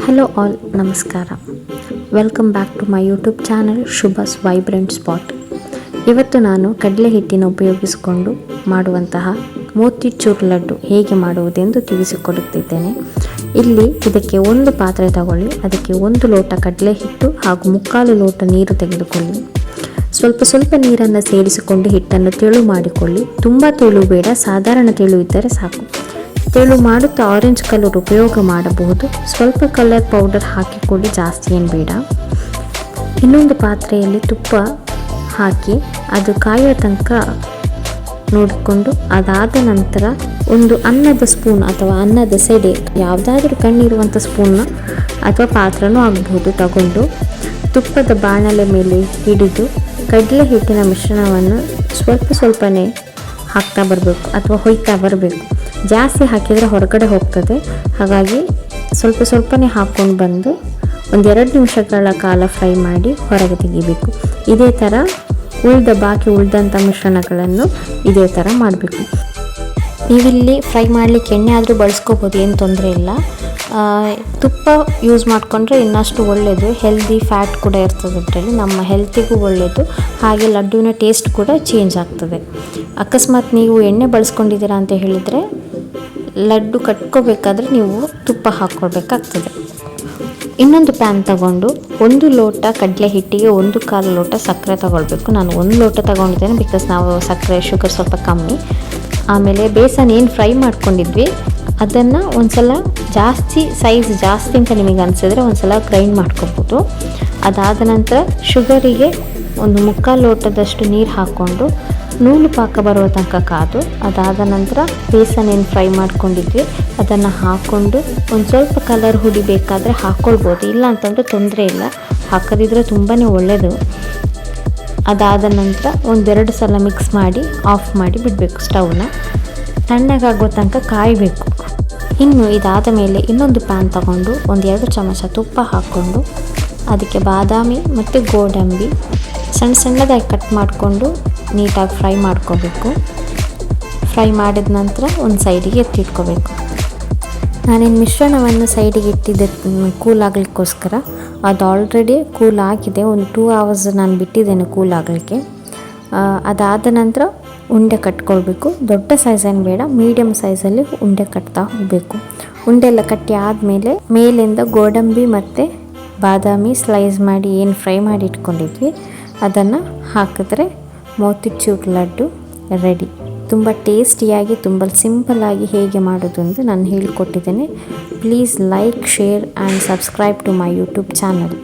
Hello all, ನಮಸ್ಕಾರ. Welcome back to my YouTube channel Shubha's vibrant spot. ಇವತ್ತು ನಾನು ಕಡಲೆ ಹಿಟ್ಟಿನ ಉಪಯೋಗಿಸಿಕೊಂಡು ಮಾಡುವಂತಹ ಮೋತಿಚೂರ್ ಲಡ್ಡು ಹೇಗೆ ಮಾಡುವುದೆಂದು ತಿಳಿಸಿಕೊಡುತ್ತಿದ್ದೇನೆ. ಇಲ್ಲಿ ಇದಕ್ಕೆ ಒಂದು ಪಾತ್ರೆ ತಗೊಳ್ಳಿ, ಅದಕ್ಕೆ 1 ಲೋಟ ಕಡಲೆ ಹಿಟ್ಟು ಹಾಗೂ 3/4 ಲೋಟ ನೀರು ತೆಗೆದುಕೊಳ್ಳಿ. ಸ್ವಲ್ಪ ನೀರನ್ನು ಸೇರಿಸಿಕೊಂಡು ಹಿಟ್ಟನ್ನು ತೆಳು ಮಾಡಿಕೊಳ್ಳಿ. ತುಂಬ ತೆಳು ಬೇಡ, ಸಾಧಾರಣ ತೆಳು ಇದ್ದರೆ ಸಾಕು. ತೆಳು ಮಾಡುತ್ತಾ ಆರೆಂಜ್ ಕಲರ್ ಉಪಯೋಗ ಮಾಡಬಹುದು. ಸ್ವಲ್ಪ ಕಲರ್ ಪೌಡರ್ ಹಾಕಿಕೊಳ್ಳಿ, ಜಾಸ್ತಿ ಏನು ಬೇಡ. ಇನ್ನೊಂದು ಪಾತ್ರೆಯಲ್ಲಿ ತುಪ್ಪ ಹಾಕಿ ಅದು ಕಾಯುವ ತನಕ ನೋಡಿಕೊಂಡು, ಅದಾದ ನಂತರ ಒಂದು ಅನ್ನದ ಸ್ಪೂನ್ ಅಥವಾ ಅನ್ನದ ಸೆಡೆ, ಯಾವುದಾದ್ರೂ ಕಣ್ಣಿರುವಂಥ ಸ್ಪೂನ್ನ ಅಥವಾ ಪಾತ್ರನೂ ಆಗಬಹುದು, ತಗೊಂಡು ತುಪ್ಪದ ಬಾಣಲೆ ಮೇಲೆ ಹಿಡಿದು ಕಡಲೆ ಹಿಟ್ಟಿನ ಮಿಶ್ರಣವನ್ನು ಸ್ವಲ್ಪನೇ ಹಾಕ್ತಾ ಬರಬೇಕು ಅಥವಾ ಹೊಯ್ತಾ ಬರಬೇಕು. ಜಾಸ್ತಿ ಹಾಕಿದರೆ ಹೊರಗಡೆ ಹೋಗ್ತದೆ. ಹಾಗಾಗಿ ಸ್ವಲ್ಪನೇ ಹಾಕ್ಕೊಂಡು ಬಂದು 1-2 ನಿಮಿಷಗಳ ಕಾಲ ಫ್ರೈ ಮಾಡಿ ಹೊರಗೆ ತೆಗಿಬೇಕು. ಇದೇ ಥರ ಬಾಕಿ ಉಳಿದಂಥ ಮಿಶ್ರಣಗಳನ್ನು ಇದೇ ಥರ ಮಾಡಬೇಕು. ನೀವಿಲ್ಲಿ ಫ್ರೈ ಮಾಡಲಿಕ್ಕೆ ಎಣ್ಣೆ ಆದರೂ ಬಳಸ್ಕೋಬೋದು, ಏನು ತೊಂದರೆ ಇಲ್ಲ. ತುಪ್ಪ ಯೂಸ್ ಮಾಡಿಕೊಂಡ್ರೆ ಇನ್ನಷ್ಟು ಒಳ್ಳೆಯದು. ಹೆಲ್ದಿ ಫ್ಯಾಟ್ ಕೂಡ ಇರ್ತದೆ ಅದರಲ್ಲಿ, ನಮ್ಮ ಹೆಲ್ತಿಗೂ ಒಳ್ಳೆಯದು. ಹಾಗೆ ಲಡ್ಡುವಿನ ಟೇಸ್ಟ್ ಕೂಡ ಚೇಂಜ್ ಆಗ್ತದೆ. ಅಕಸ್ಮಾತ್ ನೀವು ಎಣ್ಣೆ ಬಳಸ್ಕೊಂಡಿದ್ದೀರಾ ಅಂತ ಹೇಳಿದರೆ ಲಡ್ಡು ಕಟ್ಕೋಬೇಕಾದ್ರೆ ನೀವು ತುಪ್ಪ ಹಾಕ್ಕೊಳ್ಬೇಕಾಗ್ತದೆ. ಇನ್ನೊಂದು ಪ್ಯಾನ್ ತಗೊಂಡು 1 ಲೋಟ ಕಡಲೆ ಹಿಟ್ಟಿಗೆ 1/4 ಲೋಟ ಸಕ್ಕರೆ ತಗೊಳ್ಬೇಕು. ನಾನು 1 ಲೋಟ ತಗೊಂಡಿದ್ದೇನೆ, ಬಿಕಾಸ್ ನಾವು ಸಕ್ಕರೆ ಶುಗರ್ ಸ್ವಲ್ಪ ಕಮ್ಮಿ. ಆಮೇಲೆ ಬೇಸನ್ ಏನು ಫ್ರೈ ಮಾಡ್ಕೊಂಡಿದ್ವಿ ಅದನ್ನು ಒಂದ್ಸಲ ಸೈಜ್ ಜಾಸ್ತಿ ಅಂತ ನಿಮಗೆ ಅನಿಸಿದ್ರೆ ಒಂದ್ಸಲ ಗ್ರೈಂಡ್ ಮಾಡ್ಕೊಬೋದು. ಅದಾದ ನಂತರ ಶುಗರಿಗೆ 1/4 ಲೋಟದಷ್ಟು ನೀರು ಹಾಕ್ಕೊಂಡು ನೂಲು ಪಾಕ ಬರುವ ತನಕ ಕಾದು, ಅದಾದ ನಂತರ ಬೇಸನ್ ಏನು ಫ್ರೈ ಮಾಡ್ಕೊಂಡಿದ್ವಿ ಅದನ್ನು ಹಾಕ್ಕೊಂಡು ಒಂದು ಸ್ವಲ್ಪ ಕಲರ್ ಹುಡಿಬೇಕಾದ್ರೆ ಹಾಕ್ಕೊಳ್ಬೋದು, ಇಲ್ಲ ಅಂತಂದರೆ ತೊಂದರೆ ಇಲ್ಲ, ಹಾಕದಿದ್ರೆ ತುಂಬಾ ಒಳ್ಳೆಯದು. ಅದಾದ ನಂತರ 1-2 ಸಲ ಮಿಕ್ಸ್ ಮಾಡಿ ಆಫ್ ಮಾಡಿ ಬಿಡಬೇಕು. ಸ್ಟವ್ನ ತಣ್ಣಗಾಗೋ ತನಕ ಕಾಯಬೇಕು. ಇನ್ನು ಇದಾದ ಮೇಲೆ ಇನ್ನೊಂದು ಪ್ಯಾನ್ ತಗೊಂಡು 1-2 ಚಮಚ ತುಪ್ಪ ಹಾಕ್ಕೊಂಡು ಅದಕ್ಕೆ ಬಾದಾಮಿ ಮತ್ತು ಗೋಡಂಬಿ ಸಣ್ಣದಾಗಿ ಕಟ್ ಮಾಡಿಕೊಂಡು ನೀಟಾಗಿ ಫ್ರೈ ಮಾಡ್ಕೋಬೇಕು. ಫ್ರೈ ಮಾಡಿದ ನಂತರ ಒಂದು ಸೈಡಿಗೆ ಎತ್ತಿಟ್ಕೋಬೇಕು. ನಾನೇನು ಮಿಶ್ರಣವನ್ನು ಸೈಡಿಗೆ ಇಟ್ಟಿದ್ದೆ ಕೂಲ್ ಆಗಲಿಕ್ಕೋಸ್ಕರ. ಅದು ಆಲ್ರೆಡಿ ಕೂಲ್ ಆಗಿದೆ, ಒಂದು 2 ಅವರ್ಸ್ ನಾನು ಬಿಟ್ಟಿದ್ದೇನೆ ಕೂಲ್ ಆಗಲಿಕ್ಕೆ. ಅದಾದ ನಂತರ ಉಂಡೆ ಕಟ್ಕೊಳ್ಬೇಕು. ದೊಡ್ಡ ಸೈಜೇನು ಬೇಡ, ಮೀಡಿಯಮ್ ಸೈಜಲ್ಲಿ ಉಂಡೆ ಕಟ್ತಾ ಹೋಗಬೇಕು. ಉಂಡೆ ಎಲ್ಲ ಕಟ್ಟಿ ಆದಮೇಲೆ ಮೇಲಿಂದ ಗೋಡಂಬಿ ಮತ್ತು ಬಾದಾಮಿ ಸ್ಲೈಸ್ ಮಾಡಿ ಏನು ಫ್ರೈ ಮಾಡಿ ಇಟ್ಕೊಂಡಿದ್ವಿ ಅದನ್ನು ಹಾಕಿದ್ರೆ ಮೋತಿಚೂರ್ ಲಡ್ಡು ರೆಡಿ. ತುಂಬ ಟೇಸ್ಟಿಯಾಗಿ, ತುಂಬ ಸಿಂಪಲ್ಲಾಗಿ ಹೇಗೆ ಮಾಡೋದು ಅಂತ ನಾನು ಹೇಳಿಕೊಟ್ಟಿದ್ದೇನೆ. Please like, share and subscribe to my YouTube channel.